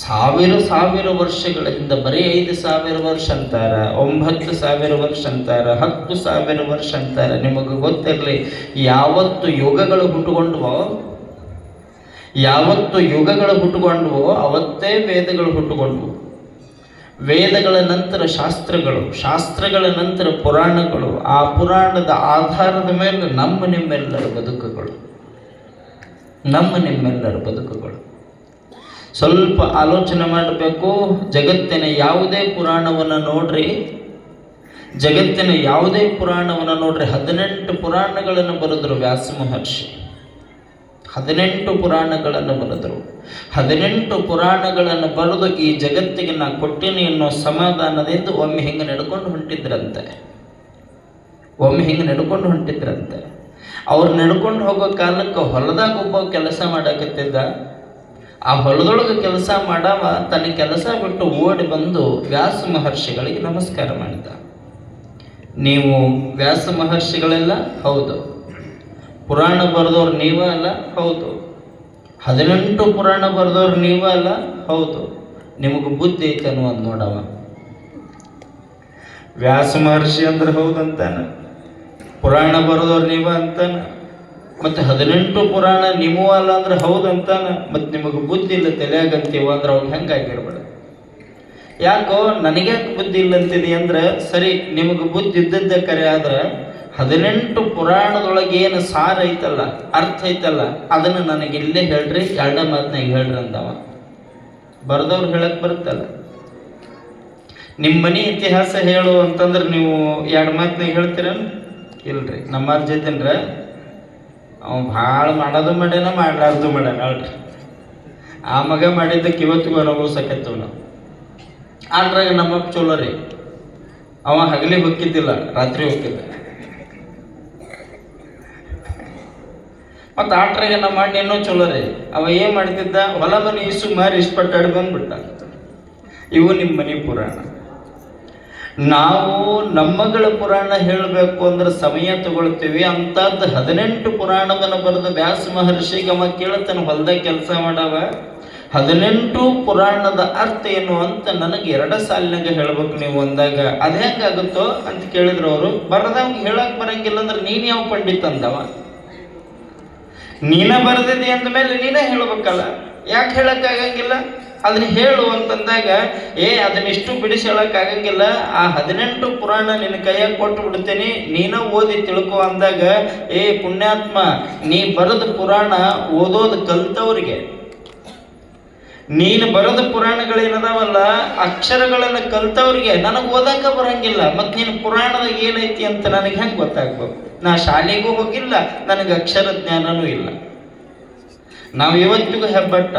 ಸಾವಿರ ವರ್ಷಗಳಿಂದ ಬರೀ 5,000 ವರ್ಷ ಅಂತಾರ, 9,000 ವರ್ಷ ಅಂತಾರ, 10,000 ವರ್ಷ ಅಂತಾರ. ನಿಮಗೆ ಗೊತ್ತಿರಲಿ, ಯಾವತ್ತು ಯುಗಗಳು ಹುಟ್ಟುಕೊಂಡ್ವೋ ಅವತ್ತೇ ವೇದಗಳು ಹುಟ್ಟುಕೊಂಡ್ವು. ವೇದಗಳ ನಂತರ ಶಾಸ್ತ್ರಗಳ ನಂತರ ಪುರಾಣಗಳು. ಆ ಪುರಾಣದ ಆಧಾರದ ಮೇಲೆ ನಮ್ಮ ನಿಮ್ಮೆಲ್ಲರ ಬದುಕುಗಳು. ಸ್ವಲ್ಪ ಆಲೋಚನೆ ಮಾಡಬೇಕು. ಜಗತ್ತಿನ ಯಾವುದೇ ಪುರಾಣವನ್ನು ನೋಡ್ರಿ, 18 ಪುರಾಣಗಳನ್ನು ಬರೆದರು ವ್ಯಾಸ ಮಹರ್ಷಿ. 18 ಪುರಾಣಗಳನ್ನು ಬರೆದರು. 18 ಪುರಾಣಗಳನ್ನು ಬರೆದು ಈ ಜಗತ್ತಿಗೆ ನಾ ಕೊಟ್ಟಿನಿ ಅನ್ನೋ ಸಮಾಧಾನದಿಂದ ಒಮ್ಮೆ ಹಿಂಗೆ ನಡ್ಕೊಂಡು ಹೊಂಟಿದ್ರಂತೆ. ಅವ್ರು ನಡ್ಕೊಂಡು ಹೋಗೋ ಕಾಲಕ್ಕೆ ಹೊಲದಾಗ ಒಬ್ಬ ಕೆಲಸ ಮಾಡಕತ್ತಿದ್ದ. ಆ ಹೊಲದೊಳಗೆ ಕೆಲಸ ಮಾಡವ ತನ್ನ ಕೆಲಸ ಬಿಟ್ಟು ಓಡಿ ಬಂದು ವ್ಯಾಸ ಮಹರ್ಷಿಗಳಿಗೆ ನಮಸ್ಕಾರ ಮಾಡಿದ. ನೀವು ವ್ಯಾಸ ಮಹರ್ಷಿಗಳೆಲ್ಲ? ಹೌದು. ಪುರಾಣ ಬರೆದವ್ರು ನೀವ ಅಲ್ಲ? ಹೌದು. 18 ಪುರಾಣ ಬರೆದವ್ರು ನೀವ ಅಲ್ಲ? ಹೌದು. ನಿಮಗೆ ಬುದ್ಧಿ ಐತೇನು ಅಂತ ನೋಡವ. ವ್ಯಾಸ ಮಹರ್ಷಿ ಅಂದ್ರೆ ಹೌದಂತಾನ, ಪುರಾಣ ಬರೆದವ್ರು ನೀವ ಅಂತಾನ, ಮತ್ತು 18 ಪುರಾಣ ನಿಮೂ ಅಲ್ಲ ಅಂದ್ರೆ ಹೌದಂತಾನ, ಮತ್ತು ನಿಮಗೆ ಬುದ್ಧಿ ಇಲ್ಲ ತಲೆಯಾಗಂತೀವ ಅಂದ್ರೆ ಅವ್ನು ಹೆಂಗಾಗಿರ್ಬೇಡ. ಯಾಕೋ ನನಗ್ಯಾಕೆ ಬುದ್ಧಿ ಇಲ್ಲ ಅಂತಿದೆ ಅಂದ್ರೆ, ಸರಿ ನಿಮಗೆ ಬುದ್ಧಿ ಇದ್ದದ್ದೇ ಕರೆ ಆದ್ರೆ 18 ಪುರಾಣದೊಳಗೆ ಏನು ಸಾರ ಐತಲ್ಲ, ಅರ್ಥ ಐತಲ್ಲ, ಅದನ್ನು ನನಗೆ ಇಲ್ಲೇ ಹೇಳ್ರಿ, 2 ಮಾತನಾಗ ಹೇಳ್ರಿ ಅಂದವ. ಬರೆದವ್ರು ಹೇಳಕ್ ಬರುತ್ತಲ್ಲ. ನಿಮ್ಮ ಮನೆ ಇತಿಹಾಸ ಹೇಳು ಅಂತಂದ್ರೆ ನೀವು 2 ಮಾತನಾಗ ಹೇಳ್ತೀರ? ಇಲ್ರಿ. ನಮ್ಮ ಜೊತೆನ್ರ ಅವ್ನು ಭಾಳ ಮಾಡೋದು ಮಾಡ್ಯಾನ, ಮಾಡ್ಲಾರ್ದು ಮಾಡ್ಯಾನ ಅಲ್ರಿ. ಆ ಮಗ ಮಾಡಿದ್ದಕ್ಕೆ ಇವತ್ತಿಗೂ ಅನುಭವಿಸಕತ್ತವ ನಾವು. ಆದ್ರಾಗ ನಮ್ಮಪ್ಪ ಚಲೋ ರೀ. ಅವ ಹಗಲಿ ಹೊಕ್ಕಿದ್ದಿಲ್ಲ, ರಾತ್ರಿ ಹೊಕ್ಕಿದ್ದ. ಮತ್ತು ಆಟ್ರಾಗ ನಮ್ಮ ಅಣ್ಣ ಏನೋ ಚಲೋ ರೀ. ಅವ ಏನು ಮಾಡ್ತಿದ್ದ, ಹೊಲ ಮನೆ ಇಸು ಮಾರಿ ಇಷ್ಟಪಟ್ಟಾಡಿ ಬಂದ್ಬಿಟ್ಟ. ಇವು ನಿಮ್ಮ ಮನೆ ಪುರಾಣ. ನಾವು ನಮ್ಮಗಳ ಪುರಾಣ ಹೇಳಬೇಕು ಅಂದ್ರೆ ಸಮಯ ತಗೊಳ್ತೀವಿ. ಅಂಥದ್ದು 18 ಪುರಾಣವನ್ನು ಬರೆದ ವ್ಯಾಸ ಮಹರ್ಷಿಗೆ ಅವ ಕೇಳ್ತಾನೆ, ಹೊಲದಾಗ ಕೆಲಸ ಮಾಡವ 18 ಪುರಾಣದ ಅರ್ಥ ಏನು ಅಂತ ನನಗೆ 2 ಸಾಲಿನಾಗ ಹೇಳ್ಬೇಕು ನೀವು ಅಂದಾಗ ಅದು ಹೆಂಗಾಗುತ್ತೋ ಅಂತ ಕೇಳಿದ್ರು ಅವರು. ಬರದವ್ಗೆ ಹೇಳಕ್ ಬರಂಗಿಲ್ಲ ಅಂದ್ರೆ ನೀನು ಯಾವ ಪಂಡಿತ ಅಂದವ? ನೀನ ಬರೆದಿದೆ ಅಂದಮೇಲೆ ನೀನೇ ಹೇಳ್ಬೇಕಲ್ಲ. ಯಾಕೆ ಹೇಳಕ್ಕಾಗಂಗಿಲ್ಲ? ಅದನ್ನ ಹೇಳು ಅಂತಂದಾಗ, ಅದನ್ನಿಷ್ಟು ಬಿಡಿಸಿ ಹೇಳಕ್ಕಾಗಂಗಿಲ್ಲ, ಆ 18 ಪುರಾಣ ನಿನ್ನ ಕೈಯಾಗ ಕೊಟ್ಟು ಬಿಡ್ತೇನೆ, ನೀನ ಓದಿ ತಿಳ್ಕೊ ಅಂದಾಗ, ಪುಣ್ಯಾತ್ಮ, ನೀ ಬರೆದ ಪುರಾಣ ಓದೋದು ಕಲ್ತವ್ರಿಗೆ, ನೀನು ಬರೆದ ಪುರಾಣಗಳೇನದಾವಲ್ಲ ಅಕ್ಷರಗಳನ್ನು ಕಲ್ತವ್ರಿಗೆ, ನನಗೆ ಓದಾಕ ಬರಂಗಿಲ್ಲ, ಮತ್ತು ನೀನು ಪುರಾಣದಾಗ ಏನೈತಿ ಅಂತ ನನಗೆ ಹೆಂಗೆ ಗೊತ್ತಾಗ್ಬೇಕು? ನಾ ಶಾಲೆಗೂ ಹೋಗಿಲ್ಲ, ನನಗೆ ಅಕ್ಷರ ಜ್ಞಾನನೂ ಇಲ್ಲ. ನಾವು ಇವತ್ತಿಗೂ ಹೆಬ್ಬಟ್ಟ.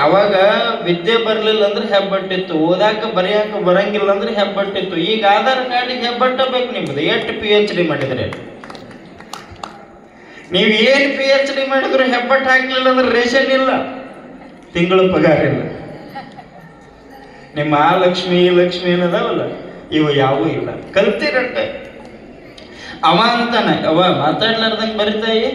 ಆವಾಗ ವಿದ್ಯೆ ಬರಲಿಲ್ಲ ಅಂದ್ರೆ ಹೆಬ್ಬಟ್ಟಿತ್ತು, ಓದಾಕ ಬರೆಯಾಕ ಬರಂಗಿಲ್ಲ ಅಂದ್ರೆ ಹೆಬ್ಬಟ್ಟಿತ್ತು. ಈಗ ಆಧಾರ್ ಕಾರ್ಡಿಗೆ ಹೆಬ್ಬಟ್ಟ ಬೇಕು ನಿಮ್ದು. ಎಷ್ಟು PhD ಮಾಡಿದ್ರೆ, ನೀವು ಏನು PhD ಮಾಡಿದ್ರು ಹೆಬ್ಬಟ್ಟು ಹಾಕ್ಲಿಲ್ಲ ಅಂದ್ರೆ ರೇಷನ್ ಇಲ್ಲ, ತಿಂಗಳ ಪಗಾರ ಇಲ್ಲ. ನಿಮ್ಮ ಆ ಲಕ್ಷ್ಮಿ ಈ ಲಕ್ಷ್ಮಿ ಏನದಾವಲ್ಲ, ಇವು ಯಾವೂ ಇಲ್ಲ. ಕಲ್ತಿರಟ್ಟೆ. ಅವ ಅಂತಾನೆ, ಅವ ಮಾತಾಡ್ಲಾರ್ದಂಗೆ ಬರಿತಾಯಿ.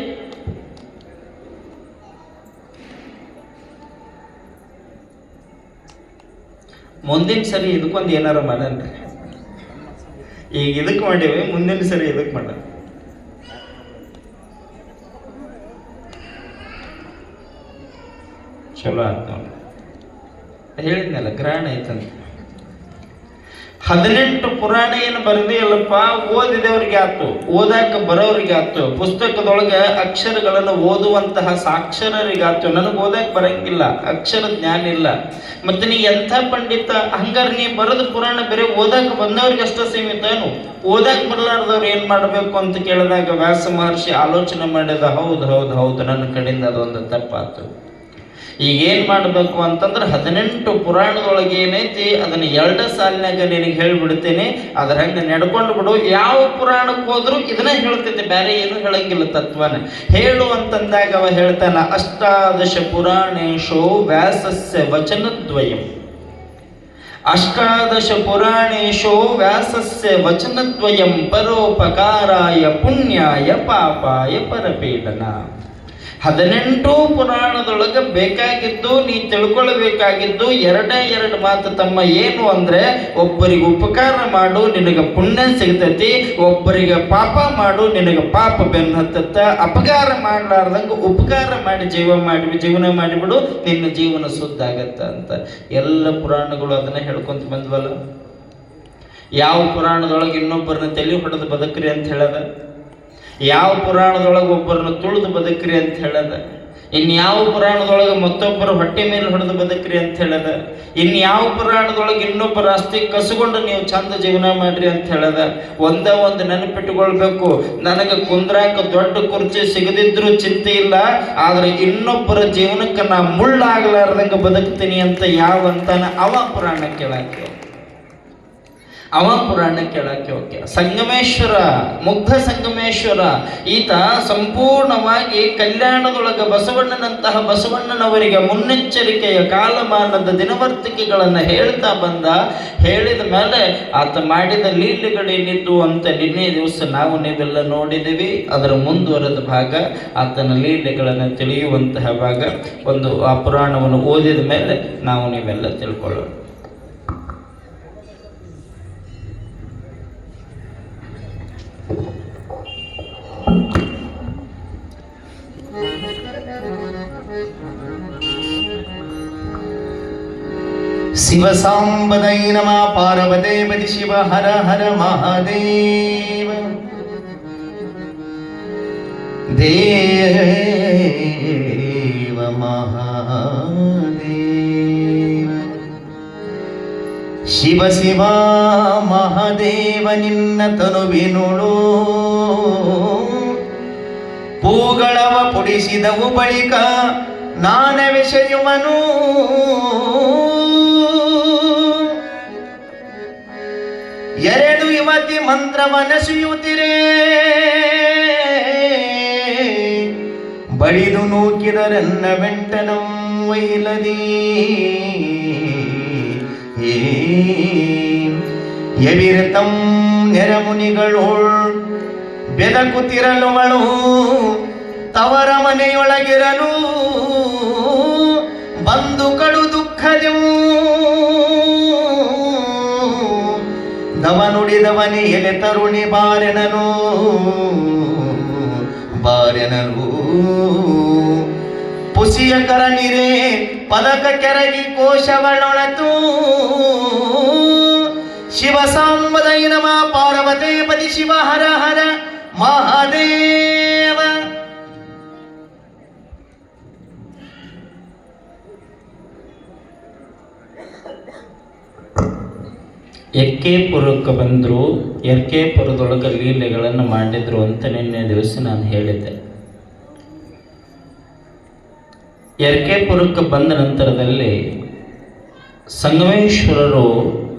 ಮುಂದಿನ ಸರಿ ಇದಕ್ಕೊಂದು ಏನಾರ ಮಾಡನ್ರಿ. ಈಗ ಇದಕ್ಕೆ ಮಾಡೀವಿ, ಮುಂದಿನ ಸರಿ ಇದಕ್ಕೆ ಮಾಡ. ಚಲೋ ಅಂತ ಹೇಳಿದ್ನಲ್ಲ, ಗ್ರಹಣ ಐತಂತ. 18 ಪುರಾಣ ಏನು ಬರೆದಿಲ್ಲಪ್ಪ, ಓದಿದವ್ರಿಗೆ ಆಯ್ತು, ಓದಾಕ ಬರೋರಿಗೆ ಆಯ್ತು, ಪುಸ್ತಕದೊಳಗೆ ಅಕ್ಷರಗಳನ್ನು ಓದುವಂತಹ ಸಾಕ್ಷರರಿಗಾಯ್ತು. ನನಗೆ ಓದಾಕ ಬರಂಗಿಲ್ಲ, ಅಕ್ಷರ ಜ್ಞಾನ ಇಲ್ಲ. ಮತ್ತೆ ನೀ ಎಂಥ ಪಂಡಿತ? ಹಂಗಾರೆ ನೀ ಬರೆದ ಪುರಾಣ ಬೇರೆ ಓದಾಕ ಬಂದವ್ರಿಗೆ ಅಷ್ಟ ಸೀಮಿತ ಏನು? ಓದಾಕ ಬರಲಾರ್ದವ್ರು ಏನು ಮಾಡಬೇಕು ಅಂತ ಕೇಳಿದಾಗ ವ್ಯಾಸ ಮಹರ್ಷಿ ಆಲೋಚನೆ ಮಾಡಿದ, ಹೌದು ನನ್ನ ಕಡೆಯಿಂದ ಅದೊಂದು ತಪ್ಪಾಯ್ತು. ಈಗೇನು ಮಾಡಬೇಕು ಅಂತಂದ್ರೆ 18 ಪುರಾಣದೊಳಗೆ ಏನೈತಿ ಅದನ್ನು 2 ಸಾಲಿನಾಗ ನಿನಗೆ ಹೇಳಿಬಿಡ್ತೇನೆ, ಅದ್ರ ಹಂಗೆ ನಡ್ಕೊಂಡು ಬಿಡು. ಯಾವ ಪುರಾಣಕ್ಕೆ ಹೋದ್ರು ಇದನ್ನೇ ಹೇಳ್ತೈತೆ, ಬೇರೆ ಏನು ಹೇಳಂಗಿಲ್ಲ, ತತ್ವನ ಹೇಳು ಅಂತಂದಾಗ ಅವ ಹೇಳ್ತಾನ, 18 ಪುರಾಣೇಶೋ ವ್ಯಾಸಸ್ಯ ವಚನದ್ವಯಂ. 18 ಪುರಾಣೇಶೋ ವ್ಯಾಸಸ್ಯ ವಚನದ್ವಯಂ ಪರೋಪಕಾರಾಯ ಪುಣ್ಯಾಯ ಪಾಪಾಯ ಪರಪೀಡನ. 18 ಪುರಾಣದೊಳಗೆ ಬೇಕಾಗಿದ್ದು ನೀ ತಿಳ್ಕೊಳ್ಬೇಕಾಗಿದ್ದು ಎರಡೇ ಎರಡು ಮಾತು ತಮ್ಮ. ಏನು ಅಂದ್ರೆ, ಒಬ್ಬರಿಗೆ ಉಪಕಾರ ಮಾಡು ನಿನಗೆ ಪುಣ್ಯ ಸಿಗ್ತೈತಿ, ಒಬ್ಬರಿಗೆ ಪಾಪ ಮಾಡು ನಿನಗೆ ಪಾಪ ಬೆನ್ನು ಹತ್ತತ್ತ. ಅಪಕಾರ ಮಾಡಲಾರ್ದಂಗೆ ಉಪಕಾರ ಮಾಡಿ ಜೀವನ ಮಾಡಿಬಿಡು, ನಿನ್ನ ಜೀವನ ಶುದ್ಧ ಆಗತ್ತ ಅಂತ ಎಲ್ಲ ಪುರಾಣಗಳು ಅದನ್ನ ಹೇಳ್ಕೊಂತ ಬಂದ್ವಲ್ಲ. ಯಾವ ಪುರಾಣದೊಳಗೆ ಇನ್ನೊಬ್ಬರನ್ನ ತಲೆ ಹೊಡೆದು ಬದುಕ್ರಿ ಅಂತ ಹೇಳದ? ಯಾವ ಪುರಾಣದೊಳಗೆ ಒಬ್ಬರನ್ನ ತುಳಿದು ಬದುಕ್ರಿ ಅಂತ ಹೇಳದ? ಇನ್ಯಾವ ಪುರಾಣದೊಳಗೆ ಮತ್ತೊಬ್ಬರ ಹೊಟ್ಟೆ ಮೇಲೆ ಹೊಡೆದು ಬದುಕ್ರಿ ಅಂತ ಹೇಳದ? ಇನ್ಯಾವ ಪುರಾಣದೊಳಗೆ ಇನ್ನೊಬ್ಬರ ಆಸ್ತಿ ಕಸಗೊಂಡು ನೀವು ಚಂದ ಜೀವನ ಮಾಡ್ರಿ ಅಂತ ಹೇಳದ? ಒಂದು ನೆನಪಿಟ್ಟುಕೊಳ್ಬೇಕು, ನನಗೆ ಕುಂದ್ರಾಕ ದೊಡ್ಡ ಕುರ್ಚಿ ಸಿಗದಿದ್ರು ಚಿಂತೆ ಇಲ್ಲ, ಆದ್ರೆ ಇನ್ನೊಬ್ಬರ ಜೀವನಕ್ಕೆ ನಾ ಮುಳ್ಳಾಗಲಾರ್ದಂಗೆ ಬದುಕ್ತೀನಿ ಅಂತ ಯಾವ ಅಂತಾನ ಅವ ಪುರಾಣ ಕೇಳಕ್ಕೆ, ಅವ ಪುರಾಣ ಕೇಳಕ್ಕೆ ಓಕೆ. ಸಂಗಮೇಶ್ವರ, ಮುಗ್ಧ ಸಂಗಮೇಶ್ವರ, ಈತ ಸಂಪೂರ್ಣವಾಗಿ ಕಲ್ಯಾಣದೊಳಗೆ ಬಸವಣ್ಣನಂತಹ ಬಸವಣ್ಣನವರಿಗೆ ಮುನ್ನೆಚ್ಚರಿಕೆಯ ಕಾಲಮಾನದ ದಿನವರ್ತಿಕೆಗಳನ್ನು ಹೇಳ್ತಾ ಬಂದ. ಹೇಳಿದ ಮೇಲೆ ಆತ ಮಾಡಿದ ಲೀಲೆಗಳೇನಿದ್ದು ಅಂತ ನಿನ್ನೆ ದಿವಸ ನೀವೆಲ್ಲ ನೋಡಿದ್ದೀವಿ. ಅದರ ಮುಂದುವರೆದ ಭಾಗ, ಆತನ ಲೀಲೆಗಳನ್ನು ತಿಳಿಯುವಂತಹ ಭಾಗ ಒಂದು ಆ ಪುರಾಣವನ್ನು ಓದಿದ ಮೇಲೆ ನೀವೆಲ್ಲ ತಿಳ್ಕೊಳ್ಳೋಣ. ಶಿವ ಸಾಂಬದೈ ನಮಃ ಪಾರ್ವತೇ ಪತಿ ಶಿವ ಹರ ಹರ ಮಹಾದೇವ. ದೇವ ಮಹಾದೇವ ಶಿವ ಶಿವ ಮಹಾದೇವ ನಿನ್ನ ತನುವಿನುಳು ಪೂಗಳವ ಪುಡಿಸಿದವು ಬಳಿಕ ನಾನ ವಿಷಯವನು ಎರಡು ಯುವತಿ ಮಂತ್ರವನಸುಯುತ್ತಿರೇ ಬಳಿದು ನೂಕಿದರನ್ನ ಬೆಂಟನಂ ವೈಲದಿ ಎವಿರತಂ ನೆರಮುನಿಗಳೋಳ್ ಬೆದಕುತ್ತಿರಲುವಳು ತವರ ಮನೆಯೊಳಗಿರಲು ಬಂದು ಕಡು ದುಃಖದೆವು ದವನುಡಿದವನೇ ಎಲೆ ತರುಣಿ ಬಾರೆನನು ಪುಸಿಯ ಕರನಿರೆ ಪದಕ ಕೆರಗಿ ಕೋಶವಳೊಳತು ಶಿವ ಸಾಂಬದೈ ನಮಃ ಪಾರ್ವತೇ ಪತಿ ಶಿವ ಹರ ಹರ ಮಹಾದೇವ. ಎರ್ಕೆಪುರಕ್ಕೆ ಬಂದರು, ಎರ್ಕೆಪುರದೊಳಗೆ ಲೀಲೆಗಳನ್ನು ಮಾಡಿದ್ರು ಅಂತ ನಿನ್ನೆ ದಿವಸ ನಾನು ಹೇಳಿದ್ದೆ. ಎರ್ಕೆಪುರಕ್ಕೆ ಬಂದ ನಂತರದಲ್ಲಿ ಸಂಗಮೇಶ್ವರರು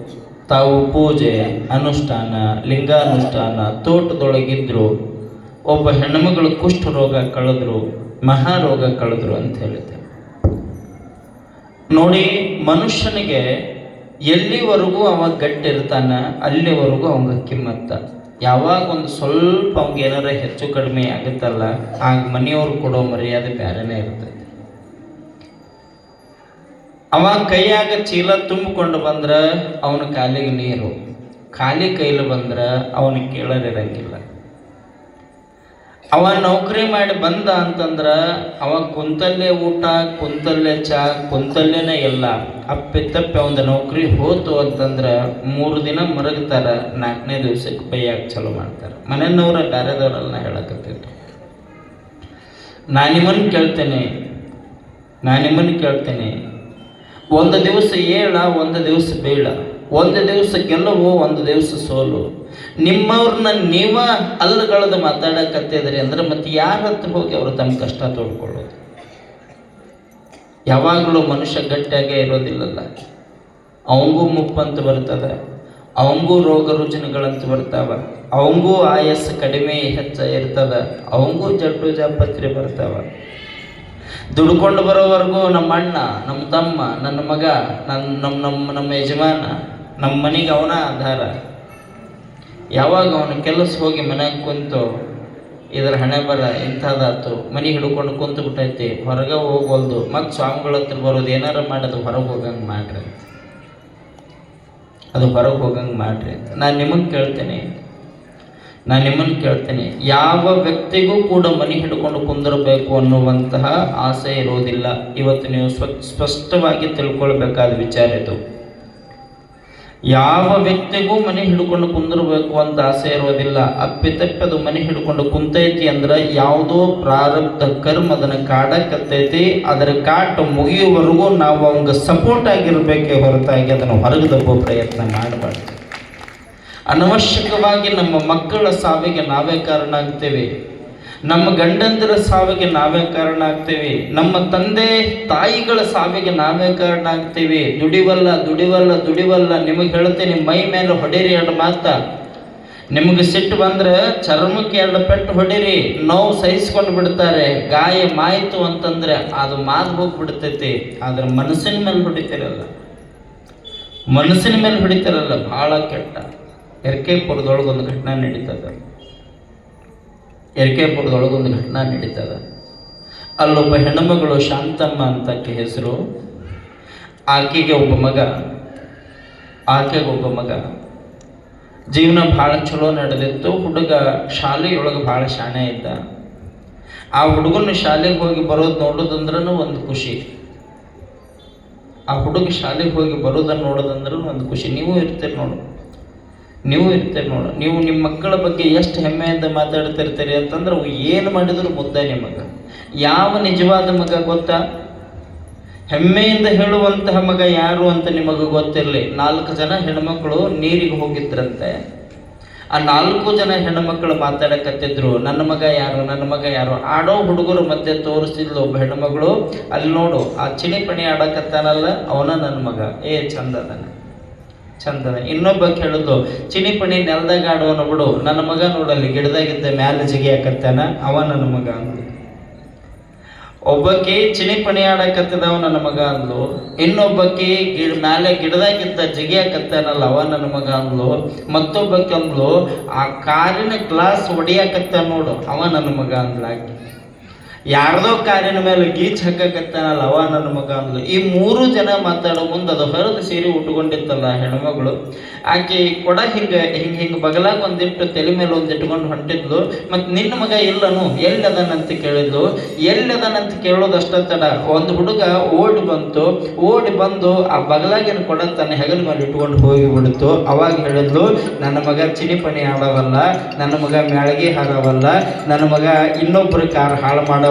ತಾವು ಪೂಜೆ ಅನುಷ್ಠಾನ, ಲಿಂಗಾನುಷ್ಠಾನ, ತೋಟದೊಳಗಿದ್ರು. ಒಬ್ಬ ಹೆಣ್ಣುಮಗಳು ಕುಷ್ಠರೋಗ ಕಳೆದ್ರು, ಮಹಾರೋಗ ಕಳೆದ್ರು ಅಂತ ಹೇಳಿದ್ದೆ. ನೋಡಿ, ಮನುಷ್ಯನಿಗೆ ಎಲ್ಲಿವರೆಗೂ ಅವ ಗಟ್ಟಿರ್ತಾನ ಅಲ್ಲಿವರೆಗೂ ಅವಂಗ ಕಿಮ್ಮತ್ತ. ಯಾವಾಗ ಒಂದು ಸ್ವಲ್ಪ ಅವಂಗ ಏನಾರ ಹೆಚ್ಚು ಕಡಿಮೆ ಆಗುತ್ತಲ್ಲ, ಆಗ ಮನೆಯವ್ರು ಕೊಡೋ ಮರ್ಯಾದೆ ಬೇರೆನೇ ಇರ್ತದೆ. ಅವ ಕೈಯಾಗ ಚೀಲ ತುಂಬಿಕೊಂಡು ಬಂದ್ರೆ ಅವನ ಕಾಲಿಗೆ ನೀರು, ಖಾಲಿ ಕೈಲಿ ಬಂದ್ರೆ ಅವನಿಗೆ ಕೇಳಲಿರಂಗಿಲ್ಲ. ಅವ ನೌಕರಿ ಮಾಡಿ ಬಂದ ಅಂತಂದ್ರೆ ಅವ ಕುಂತಲ್ಲೇ ಊಟ, ಕುಂತಲ್ಲೇ ಚಾ, ಕುಂತಲ್ಲೇನೆ ಎಲ್ಲ. ಅಪ್ಪಿತಪ್ಪಿ ಅವನ ನೌಕರಿ ಹೋತು ಅಂತಂದ್ರೆ 3 ದಿನ ಮರಗ್ತಾರ, 4ನೇ ದಿವಸಕ್ಕೆ ಬೈಯಾಗ ಚಲೋ ಮಾಡ್ತಾರೆ. ಮನೆಯವ್ರ ಬೇರೆದವರೆಲ್ಲ ಹೇಳಕತ್ತಿದ್ರು. ನಾನು ನಿಮ್ಮನ್ನು ಕೇಳ್ತೇನೆ, ಒಂದು ದಿವಸ ಏಳ, ಒಂದು ದಿವಸ ಬೀಳ, ಒಂದು ದಿವಸ ಗೆಲುವು, ಒಂದು ದಿವಸ ಸೋಲು. ನಿಮ್ಮವ್ರನ್ನ ನೀವ ಅಲ್ಲಗಳದು ಮಾತಾಡಕತ್ತಿದ್ರಿ ಅಂದ್ರೆ ಮತ್ತೆ ಯಾರ ಹತ್ರ ಹೋಗಿ ಅವರು ತಮ್ಮ ಕಷ್ಟ ತೋಡ್ಕೊಳ್ಳೋದು? ಯಾವಾಗಲೂ ಮನುಷ್ಯ ಗಟ್ಟಿಯಾಗೇ ಇರೋದಿಲ್ಲಲ್ಲ. ಅವಂಗೂ ಮುಪ್ಪಂತ ಬರ್ತದೆ, ಅವಂಗೂ ರೋಗ ರುಜಿನಗಳಂತ ಬರ್ತಾವ, ಅವಂಗೂ ಆಯಸ್ಸು ಕಡಿಮೆ ಹೆಚ್ಚ ಇರ್ತದ, ಅವಂಗೂ ಜಡ್ಡು ಜಾಪತ್ರೆ ಬರ್ತಾವ. ದುಡ್ಕೊಂಡು ಬರೋವರೆಗೂ ನಮ್ಮ ಅಣ್ಣ, ನಮ್ಮ ತಮ್ಮ, ನನ್ನ ಮಗ, ನಮ್ಮ ಯಜಮಾನ, ನಮ್ಮ ಮನೆಗೆ ಅವನ ಆಧಾರ. ಯಾವಾಗ ಅವನ ಕೆಲಸ ಹೋಗಿ ಮನೆಗೆ ಕುಂತು ಇದರ ಹಣೆ ಬರ ಇಂಥದ್ದಾತು, ಮನೆ ಹಿಡ್ಕೊಂಡು ಕುಂತು ಬಿಟ್ಟೈತಿ, ಹೊರಗೆ ಹೋಗೋಲ್ದು, ಮತ್ತು ಸ್ವಾಮಿಗಳ ಹತ್ರ ಬರೋದು, ಏನಾರ ಮಾಡೋದು ಹೊರಗೆ ಹೋಗಂಗೆ ಮಾಡ್ರಿ ಅಂತ. ಅದು ಹೊರಗೆ ಹೋಗಂಗೆ ಮಾಡ್ರಿ ಅಂತ ನಾನು ನಿಮ್ಮನ್ನು ಕೇಳ್ತೇನೆ. ಯಾವ ವ್ಯಕ್ತಿಗೂ ಕೂಡ ಮನೆ ಹಿಡ್ಕೊಂಡು ಕುಂದಿರಬೇಕು ಅನ್ನುವಂತಹ ಆಸೆ ಇರೋದಿಲ್ಲ. ಇವತ್ತು ನೀವು ಸ್ಪಷ್ಟವಾಗಿ ತಿಳ್ಕೊಳ್ಬೇಕಾದ ವಿಚಾರ ಇದು. ಯಾವ ವ್ಯಕ್ತಿಗೂ ಮನೆ ಹಿಡ್ಕೊಂಡು ಕುಂದಿರಬೇಕು ಅಂತ ಆಸೆ ಇರೋದಿಲ್ಲ. ಅಪ್ಪಿತಪ್ಪದು ಮನೆ ಹಿಡ್ಕೊಂಡು ಕುಂತೈತಿ ಅಂದ್ರೆ ಯಾವುದೋ ಪ್ರಾರಬ್ಧ ಕರ್ಮ ಅದನ್ನು ಕಾಡಕತ್ತೈತಿ. ಅದರ ಕಾಟ ಮುಗಿಯುವವರೆಗೂ ನಾವು ಅವಂಗೆ ಸಪೋರ್ಟ್ ಆಗಿರ್ಬೇಕೇ ಹೊರತಾಗಿ ಅದನ್ನು ಹೊರಗೆ ತಪ್ಪೋ ಪ್ರಯತ್ನ ಮಾಡಬಾರ್ದು. ಅನವಶ್ಯಕವಾಗಿ ನಮ್ಮ ಮಕ್ಕಳ ಸಾವಿಗೆ ನಾವೇ ಕಾರಣ ಆಗ್ತೇವೆ, ನಮ್ಮ ಗಂಡಂದಿರ ಸಾವಿಗೆ ನಾವೇ ಕಾರಣ ಆಗ್ತೇವೆ, ನಮ್ಮ ತಂದೆ ತಾಯಿಗಳ ಸಾವಿಗೆ ನಾವೇ ಕಾರಣ ಆಗ್ತೇವೆ. ದುಡಿವಲ್ಲ ನಿಮಗೆ ಹೇಳ್ತೇನೆ, ಮೈ ಮೇಲೆ ಹೊಡೀರಿ 2 ಮಾತ. ನಿಮಗೆ ಸಿಟ್ಟು ಬಂದ್ರೆ ಚರ್ಮಕ್ಕೆ 2 ಪೆಟ್ಟು ಹೊಡೀರಿ, ನೋವು ಸಹಿಸ್ಕೊಂಡು ಬಿಡ್ತಾರೆ. ಗಾಯ ಮಾಯಿತು ಅಂತಂದ್ರೆ ಅದು ಮಾದು ಹೋಗ್ಬಿಡ್ತೈತಿ. ಆದ್ರೆ ಮನಸ್ಸಿನ ಮೇಲೆ ಹೊಡಿತಾರಲ್ಲ ಬಹಳ ಕೆಟ್ಟ. ಎರ್ಕೆಪುರದೊಳಗೊಂದು ಘಟನೆ ನಡೀತದ. ಅಲ್ಲೊಬ್ಬ ಹೆಣ್ಣುಮಗಳು ಶಾಂತಮ್ಮ ಅಂತಕ್ಕೆ ಹೆಸರು. ಆಕೆಗೆ ಒಬ್ಬ ಮಗ. ಜೀವನ ಭಾಳ ಚಲೋ ನಡೆದಿತ್ತು. ಹುಡುಗ ಶಾಲೆಯೊಳಗೆ ಭಾಳ ಶಾಣೆ ಇದ್ದ. ಆ ಹುಡುಗನ ಶಾಲೆಗೆ ಹೋಗಿ ಬರೋದು ನೋಡೋದಂದ್ರೂ ಒಂದು ಖುಷಿ. ಆ ಹುಡುಗ ಶಾಲೆಗೆ ಹೋಗಿ ಬರೋದನ್ನು ನೋಡೋದಂದ್ರೂ ಒಂದು ಖುಷಿ. ನೀವು ಇರ್ತೀರಿ ನೋಡು. ನೀವು ನಿಮ್ಮ ಮಕ್ಕಳ ಬಗ್ಗೆ ಎಷ್ಟು ಹೆಮ್ಮೆಯಿಂದ ಮಾತಾಡ್ತಿರ್ತೀರಿ ಅಂತಂದ್ರೆ ಅವು ಏನು ಮಾಡಿದ್ರು ಮುದ್ದೆ ನಿಮಗೆ. ಯಾವ ನಿಜವಾದ ಮಗ ಗೊತ್ತಾ? ಹೆಮ್ಮೆಯಿಂದ ಹೇಳುವಂತಹ ಮಗ ಯಾರು ಅಂತ ನಿಮಗೆ ಗೊತ್ತಿರಲಿ. 4 ಜನ ಹೆಣ್ಮಕ್ಳು ನೀರಿಗೆ ಹೋಗಿದ್ರಂತೆ. ಆ 4 ಜನ ಹೆಣ್ಮಕ್ಳು ಮಾತಾಡಕತ್ತಿದ್ರು, ನನ್ನ ಮಗ ಯಾರು. ಆಡೋ ಹುಡುಗರು ಮಧ್ಯೆ ತೋರಿಸಿದ್ಲು ಒಬ್ಬ ಹೆಣ್ಮಗಳು, ಅಲ್ಲಿ ನೋಡು ಆ ಚಿಣಿಪಣಿ ಆಡಕತ್ತಾನಲ್ಲ ಅವನ ನನ್ನ ಮಗ, ಚಂದದ. ಇನ್ನೊಬ್ಬ ಕೇಳಿದ್ಲು, ಚಿಣಿಪಣಿ ನೆಲದಾಗ ಆಡುವನ ಬಿಡು, ನನ್ನ ಮಗ ನೋಡಲ್ಲಿ ಗಿಡದಾಗಿದ್ದ ಮ್ಯಾಲೆ ಜಿಗಿಯಾಕತ್ತಾನ, ಅವ ನನ್ನ ಮಗ ಅಂದ್ಲು. ಒಬ್ಬಕ್ಕೆ ಚಿಣಿಪಣಿ ಆಡಕತ್ತಿದವ ನನ್ನ ಮಗ ಅಂದ್ಲು. ಇನ್ನೊಬ್ಬಕ್ಕೆ ಮ್ಯಾಲೆ ಗಿಡದಾಗಿದ್ದ ಜಿಗಿಯಾಕತ್ತಾನಲ್ಲ ಅವ ನನ್ನ ಮಗ ಅಂದ್ಲು. ಮತ್ತೊಬ್ಬಕ್ಕೆ ಅಂದ್ಲು, ಆ ಕಾರಿನ ಗ್ಲಾಸ್ ಹೊಡಿಯಾಕತ್ತಾನ ನೋಡು ಅವ ನನ್ನ ಮಗ ಅಂದ್ಲಾಕಿ. ಯಾರ್ದೋ ಕಾರಿನ ಮೇಲೆ ಗೀಚ್ ಹಾಕಕತ್ತಾನಲ್ಲ ಅವ ನನ್ನ ಮಗ ಅಂದ್ಲು. ಈ 3 ಜನ ಮಾತಾಡೋ ಮುಂದೆ ಅದು ಹರಿದು ಸೀರೆ ಉಟ್ಕೊಂಡಿತ್ತಲ್ಲ ಹೆಣ್ಮಗಳು, ಆಕೆ ಕೊಡ ಹಿಂಗೆ ಬಗಲಾಗ ಒಂದಿಟ್ಟು ತಲೆ ಮೇಲೆ ಒಂದಿಟ್ಕೊಂಡು ಹೊಂಟಿದ್ಲು. ಮತ್ತು ನಿನ್ನ ಮಗ ಎಲ್ಲನು ಎಲ್ಲದನಂತ ಕೇಳಿದ್ಲು. ಎಲ್ಲದನಂತ ಕೇಳೋದಷ್ಟ ತಡ ಒಂದು ಹುಡುಗ ಓಡಿ ಬಂದು ಆ ಬಗಲಾಗಿನ ಕೊಡ ತನ್ನ ಹೆಗಲ ಮೇಲೆ ಇಟ್ಕೊಂಡು ಹೋಗಿಬಿಡ್ತು. ಅವಾಗ ಹೇಳಿದ್ಲು, ನನ್ನ ಮಗ ಚಿಣಿಪಣಿ ಆಡವಲ್ಲ, ನನ್ನ ಮಗ ಮ್ಯಾಳಗಿ ಹಾರವಲ್ಲ, ನನ್ನ ಮಗ ಇನ್ನೊಬ್ಬರ ಕಾರ್ ಹಾಳು ಮಾಡವಲ್ಲ,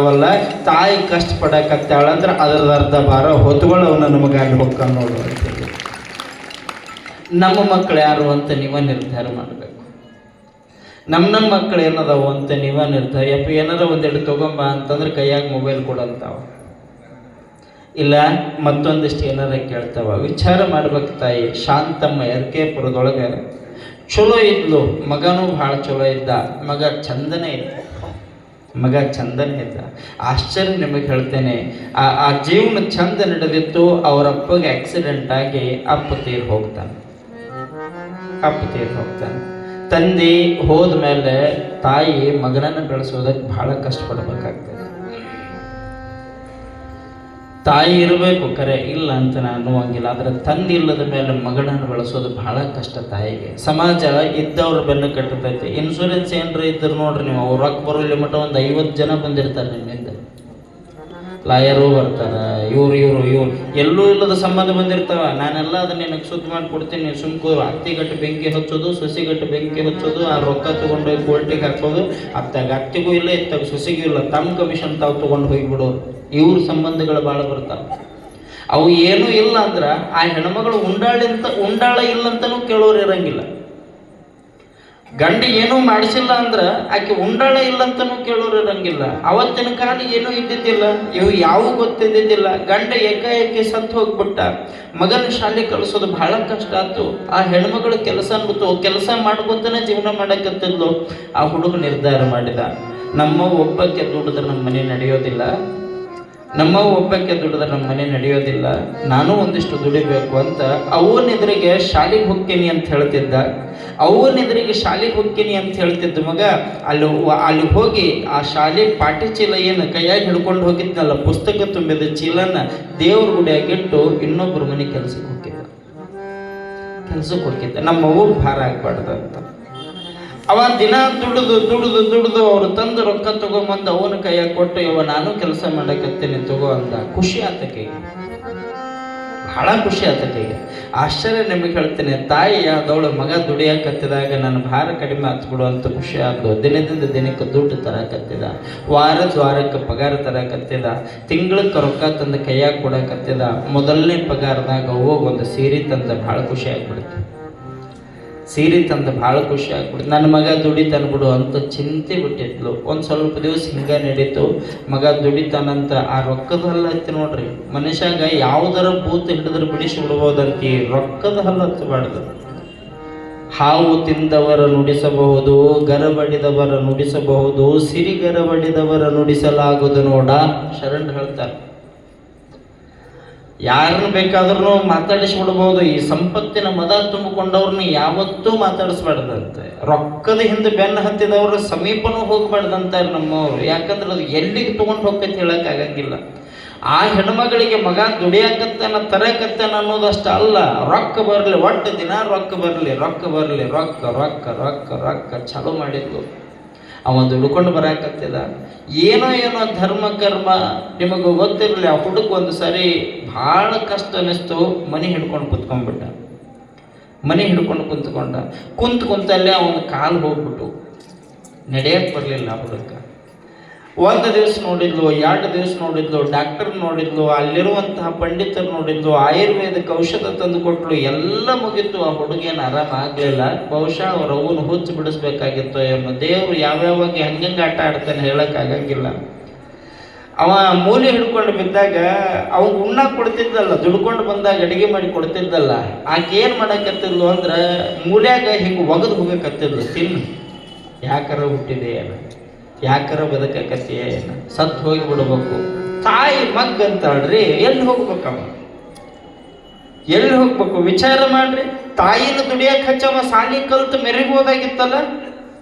ತಾಯಿ ಕಷ್ಟಪಡಕತ್ತಾಳಂದ್ರೆ ಅದರದ ಅರ್ಧ ಭಾರ ಹೊತ್ಕೊಳ್ಳೋ ನನ್ನ ಮಗ ಅಲ್ಲಿ ಹೊಕ್ಕ ನೋಡು. ನಮ್ಮ ಮಕ್ಕಳು ಯಾರು ಅಂತ ನೀವ ನಿರ್ಧಾರ ಮಾಡಬೇಕು. ನಮ್ಮ ಮಕ್ಕಳು ಏನದಾವು ಅಂತ ನೀವ ನಿರ್ಧಾರ. ಏನಾರ ಒಂದೆರಡು ತಗೊಂಬ ಅಂತಂದ್ರೆ ಕೈಯಾಗ ಮೊಬೈಲ್ ಕೊಡಂತಾವ, ಇಲ್ಲ ಮತ್ತೊಂದಿಷ್ಟು ಏನಾರ ಕೇಳ್ತಾವ. ವಿಚಾರ ಮಾಡ್ಬೇಕು ತಾಯಿ. ಶಾಂತಮ್ಮ ಎರ್ಕೆಪುರದೊಳಗೆ ಚಲೋ ಇದ್ಲು, ಮಗನೂ ಭಾಳ ಚಲೋ ಇದ್ದ. ಮಗ ಚಂದನೇ ಇದ್ದ. ಆಶ್ಚರ್ಯ ನಿಮಗೆ ಹೇಳ್ತೇನೆ, ಆ ಜೀವನ ಚಂದ ನಡೆದಿತ್ತು. ಅವರ ಅಪ್ಪಗೆ ಆಕ್ಸಿಡೆಂಟ್ ಆಗಿ ಅಪ್ಪ ತೀರ್ ಹೋಗ್ತಾನೆ. ತಂದೆ ಹೋದ ಮೇಲೆ ತಾಯಿ ಮಗನನ್ನು ಬೆಳೆಸೋದಕ್ಕೆ ಬಹಳ ಕಷ್ಟಪಡಬೇಕಾಗ್ತದೆ. ತಾಯಿ ಇರಬೇಕು ಕರೆ, ಇಲ್ಲ ಅಂತ ನಾನು ಅನ್ನುವಂಗಿಲ್ಲ. ಆದರೆ ತಂದೆ ಇಲ್ಲದ ಮೇಲೆ ಮಗನನ್ನು ಬೆಳೆಸೋದು ಬಹಳ ಕಷ್ಟ ತಾಯಿಗೆ. ಸಮಾಜ ಇದ್ದವ್ರ ಬೆನ್ನು ಕಟ್ಟತೈತಿ. ಇನ್ಶೂರೆನ್ಸ್ ಏನ್ರ ಇದ್ರು ನೋಡ್ರಿ ನೀವು, ಅವ್ರು ರೊಕ್ಕ ಬರೋ ಮಟ್ಟ ಒಂದು 50 ಜನ ಬಂದಿರ್ತಾರೆ ನಿಮ್ಮಿಂದ. ಲಾಯರು ಬರ್ತಾರೆ, ಇವ್ರು ಎಲ್ಲೂ ಇಲ್ಲದ ಸಂಬಂಧ ಬಂದಿರ್ತಾವ. ನಾನೆಲ್ಲ ಅದನ್ನ ನಿನಗೆ ಸುದ್ದಿ ಮಾಡಿಕೊಡ್ತೀನಿ, ನೀವು ಸುಮ್ಕೂರು. ಅತ್ತಿಗಟ್ಟು ಬೆಂಕಿ ಹಚ್ಚೋದು, ಸೊಸಿಗಟ್ಟು ಬೆಂಕಿ ಹಚ್ಚೋದು, ಆ ರೊಕ್ಕ ತೊಗೊಂಡೋಗಿ ಕೋರ್ಟಿಗೆ ಹಾಕೋದು. ಅತ್ತಾಗ ಅತ್ತಿಗೂ ಇಲ್ಲ, ಇತ್ತಾಗ ಸೊಸಿಗೂ ಇಲ್ಲ, ತಮ್ಮ ಕಮಿಷನ್ ತಾವು ತೊಗೊಂಡು ಹೋಗಿಬಿಡೋರು. ಇವ್ರ ಸಂಬಂಧಗಳು ಭಾಳ ಬರ್ತಾವೆ. ಅವು ಏನೂ ಇಲ್ಲ ಅಂದ್ರೆ ಆ ಹೆಣ್ಮಗಳು ಉಂಡಾಳ ಇಲ್ಲಂತನೂ ಕೇಳೋರು ಇರಂಗಿಲ್ಲ. ಗಂಡ ಏನೂ ಮಾಡಿಸಿಲ್ಲ ಅಂದ್ರೆ ಆಕೆ ಉಂಡಾಳ ಇಲ್ಲಂತನೂ ಕೇಳೋರು ಇರಂಗಿಲ್ಲ. ಅವತ್ತಿನ ಕಾಲ ಏನೂ ಇದ್ದಿದ್ದಿಲ್ಲ, ಇವು ಯಾವ ಗೊತ್ತಿದ್ದಿದ್ದಿಲ್ಲ. ಗಂಡ ಏಕಾಏಕಿ ಸತ್ತು ಹೋಗ್ಬಿಟ್ಟ. ಮಗನ ಶಾಲೆ ಕಳಿಸೋದು ಬಹಳ ಕಷ್ಟ ಆಯ್ತು. ಆ ಹೆಣ್ಮಗಳು ಕೆಲಸ ಮಾಡ್ಕೊತಾನೆ ಜೀವನ ಮಾಡಕತ್ತಿದ್ಲು. ಆ ಹುಡುಗ ನಿರ್ಧಾರ ಮಾಡಿದ, ನಮ್ಮ ಒಬ್ಬಕ್ಕೆ ದುಡಿದ್ರೆ ನಮ್ಮ ಮನೆ ನಡೆಯೋದಿಲ್ಲ, ನಮ್ಮವು ಒಬ್ಬಕ್ಕೆ ದುಡಿದ್ರೆ ನಮ್ಮ ಮನೆ ನಡೆಯೋದಿಲ್ಲ, ನಾನು ಒಂದಿಷ್ಟು ದುಡಿಬೇಕು ಅಂತ ಅವನೆದುರಿಗೆ ಶಾಲೆಗೆ ಹೋಗ್ತೀನಿ ಅಂತ ಹೇಳ್ತಿದ್ದ. ಅವನೆದುರಿಗೆ ಶಾಲೆಗೆ ಹೋಗ್ತೀನಿ ಅಂತ ಹೇಳ್ತಿದ್ದ ಮಗ ಅಲ್ಲಿ ಹೋಗಿ ಆ ಶಾಲೆ ಪಾಟಿ ಚೀಲ ಏನು ಕೈಯಾಗಿ ಹಿಡ್ಕೊಂಡು ಹೋಗಿದ್ನಲ್ಲ, ಪುಸ್ತಕ ತುಂಬಿದ ಚೀಲನ ದೇವ್ರ ಗುಡಿಯಾಗಿಟ್ಟು ಇನ್ನೊಬ್ಬರು ಮನೆ ಕೆಲ್ಸಕ್ಕೆ ಹೋಗಿದ್ದ. ನಮ್ಮವು ಭಾರ ಆಗ್ಬಾರ್ದು ಅಂತ ಅವ ದಿನ ದುಡಿದು ಅವ್ರು ತಂದು ರೊಕ್ಕ ತಗೊಂಬಂದು ಅವನ ಕೈಯಾಗ ಕೊಟ್ಟು, ಇವ ನಾನು ಕೆಲಸ ಮಾಡಕತ್ತೇನೆ ತಗೋ ಅಂದ. ಖುಷಿ ಆತಕೀಗ, ಬಹಳ ಖುಷಿ ಆತಕೀಗ. ಆಶ್ಚರ್ಯ ನಿಮಗೆ ಹೇಳ್ತೇನೆ, ತಾಯಿ ಆದವಳು ಮಗ ದುಡಿಯಾಕತ್ತಿದಾಗ ನನ್ನ ಭಾರ ಕಡಿಮೆ ಆತ್ಬಿಡು ಅಂತ ಖುಷಿ ಆದ್ದು. ದಿನದಿಂದ ದಿನಕ್ಕೆ ದುಡ್ಡು ತರಕತ್ತಿದ, ವಾರಕ್ಕೆ ಪಗಾರ ತರಕತ್ತಿದ, ತಿಂಗಳಕ್ಕೆ ರೊಕ್ಕ ತಂದು ಕೈಯಾಗ ಕೊಡಕತ್ತಿದ. ಮೊದಲನೇ ಪಗಾರದಾಗ ಹೋಗಿ ಒಂದು ಸೀರೆ ತಂದ, ಭಾಳ ಖುಷಿ ಆಗ್ಬಿಡ್ತು. ಸೀರೆ ತಂದು ಭಾಳ ಖುಷಿ ಆಗ್ಬಿಡ್ತು. ನನ್ನ ಮಗ ದುಡಿತಾನ್ಬಿಡು ಅಂತ ಚಿಂತೆ ಬಿಟ್ಟಿದ್ಲು. ಒಂದು ಸ್ವಲ್ಪ ದಿವಸ ಹಿಂಗೆ ನಡೀತು. ಮಗ ದುಡಿತಾನಂತ ಆ ರೊಕ್ಕದ ಹಲ್ಲ ಹತ್ತಿ ನೋಡ್ರಿ, ಮನುಷ್ಯಾಗ ಯಾವುದರ ಬೂತ್ ಹಿಡಿದ್ರೆ ಬಿಡಿಸಿ ಬಿಡ್ಬೋದಂತ ರೊಕ್ಕದ ಹಲ್ಲ ಹತ್ತಬಾರ್ದು. ಹಾವು ತಿಂದವರ ನುಡಿಸಬಹುದು, ಗರಬಡಿದವರ ನುಡಿಸಬಹುದು, ಸಿರಿಗರಬಡಿದವರ ನುಡಿಸಲಾಗುವುದು ನೋಡ ಶರಣ್ ಹೇಳ್ತಾರೆ. ಯಾರನ್ನು ಬೇಕಾದ್ರೂ ಮಾತಾಡಿಸ್ಬಿಡ್ಬೋದು. ಈ ಸಂಪತ್ತಿನ ಮದ ತುಂಬಿಕೊಂಡವ್ರನ್ನ ಯಾವತ್ತೂ ಮಾತಾಡಿಸ್ಬಾರ್ದಂತೆ. ರೊಕ್ಕದ ಹಿಂದೆ ಬೆನ್ನು ಹತ್ತಿದವ್ರ ಸಮೀಪನೂ ಹೋಗ್ಬಾರ್ದಂತಾರೆ ನಮ್ಮವ್ರು. ಯಾಕಂದ್ರೆ ಅದು ಎಲ್ಲಿಗೆ ತೊಗೊಂಡು ಹೋಗ್ತೈತೆ ಹೇಳಕ್ ಆಗಂಗಿಲ್ಲ. ಆ ಹೆಣ್ಮಗಳಿಗೆ ಮಗ ದುಡಿಯಾಕತ್ತಾನ ತರಕತ್ತಾನ ಅನ್ನೋದಷ್ಟ ಅಲ್ಲ, ರೊಕ್ಕ ಬರಲಿ, ಒಟ್ಟು ದಿನ ರೊಕ್ಕ ಬರಲಿ ರೊಕ್ಕ ರೊಕ್ಕ ರೊಕ್ಕ ರೊಕ್ಕ ಚಾಲೂ ಮಾಡಿದ್ಲು. ಅವ ದುಡ್ಕೊಂಡು ಬರಾಕತ್ತಿದ. ಏನೋ ಧರ್ಮ ಕರ್ಮ ನಿಮಗೆ ಗೊತ್ತಿರಲಿ. ಆ ಹುಡುಗ ಒಂದು ಸಾರಿ ಭಾಳ ಕಷ್ಟ ಅನ್ನಿಸ್ತು. ಮನೆ ಹಿಡ್ಕೊಂಡು ಕುತ್ಕೊಂಡ್ಬಿಟ್ಟ. ಕುಂತಲ್ಲೇ ಅವನ ಕಾಲು ಹೋಗ್ಬಿಟ್ಟು ನಡೆಯಕ್ಕೆ ಬರಲಿಲ್ಲ. ಆ ಹುಡುಗ ಒಂದು ದಿವಸ ನೋಡಿದ್ಲು, 2 ದಿವಸ ನೋಡಿದ್ಲು, ಡಾಕ್ಟರ್ ನೋಡಿದ್ಲು, ಅಲ್ಲಿರುವಂತಹ ಪಂಡಿತರು ನೋಡಿದ್ಲು, ಆಯುರ್ವೇದಕ್ಕೆ ಔಷಧ ತಂದು ಕೊಟ್ಲು. ಎಲ್ಲ ಮುಗಿತು. ಆ ಹುಡುಗೇನು ಆರಾಮ ಆಗಲಿಲ್ಲ. ಬಹುಶಃ ಅವ್ರ ಅವನು ಹುಚ್ಚು ಬಿಡಿಸ್ಬೇಕಾಗಿತ್ತು ಏನೋ. ದೇವರು ಯಾವ್ಯಾವಾಗ ಹೆಂಗೆ ಆಟ ಆಡ್ತಾನೆ ಹೇಳಕ್ಕಾಗಂಗಿಲ್ಲ. ಅವ ಮೂಲೆ ಹಿಡ್ಕೊಂಡು ಬಿದ್ದಾಗ ಅವ್ನು ಉಣ್ಣಕ್ಕೆ ಕೊಡ್ತಿದ್ದಲ್ಲ, ದುಡ್ಕೊಂಡು ಬಂದಾಗ ಅಡಿಗೆ ಮಾಡಿ ಕೊಡ್ತಿದ್ದಲ್ಲ. ಆಕೆ ಏನು ಮಾಡಕತ್ತಿದ್ಲು ಅಂದ್ರೆ ಮೂಲ್ಯಾಗ ಹಿಂಗೆ ಒಗದು ಹೋಗಕತ್ತಿದ್ಲು, ತಿನ್ನು ಯಾಕಾರ ಹುಟ್ಟಿದೆ ಏನು, ಯಾಕಾರ ಬದುಕಕತ್ತೀಯ ಏನು, ಸತ್ತು ಹೋಗಿ ಬಿಡ್ಬೇಕು. ತಾಯಿ ಮಗ್ಗಂತಾಳ್ರಿ, ಎಲ್ಲಿ ಹೋಗ್ಬೇಕವ, ಎಲ್ಲಿ ಹೋಗ್ಬೇಕು ವಿಚಾರ ಮಾಡ್ರಿ. ತಾಯಿನ ದುಡಿಯಕ್ಕೆ ಹಚ್ಚವ ಸಾಲಿ ಕಲ್ತು ಮೆರಿಬೋದಾಗಿತ್ತಲ್ಲ.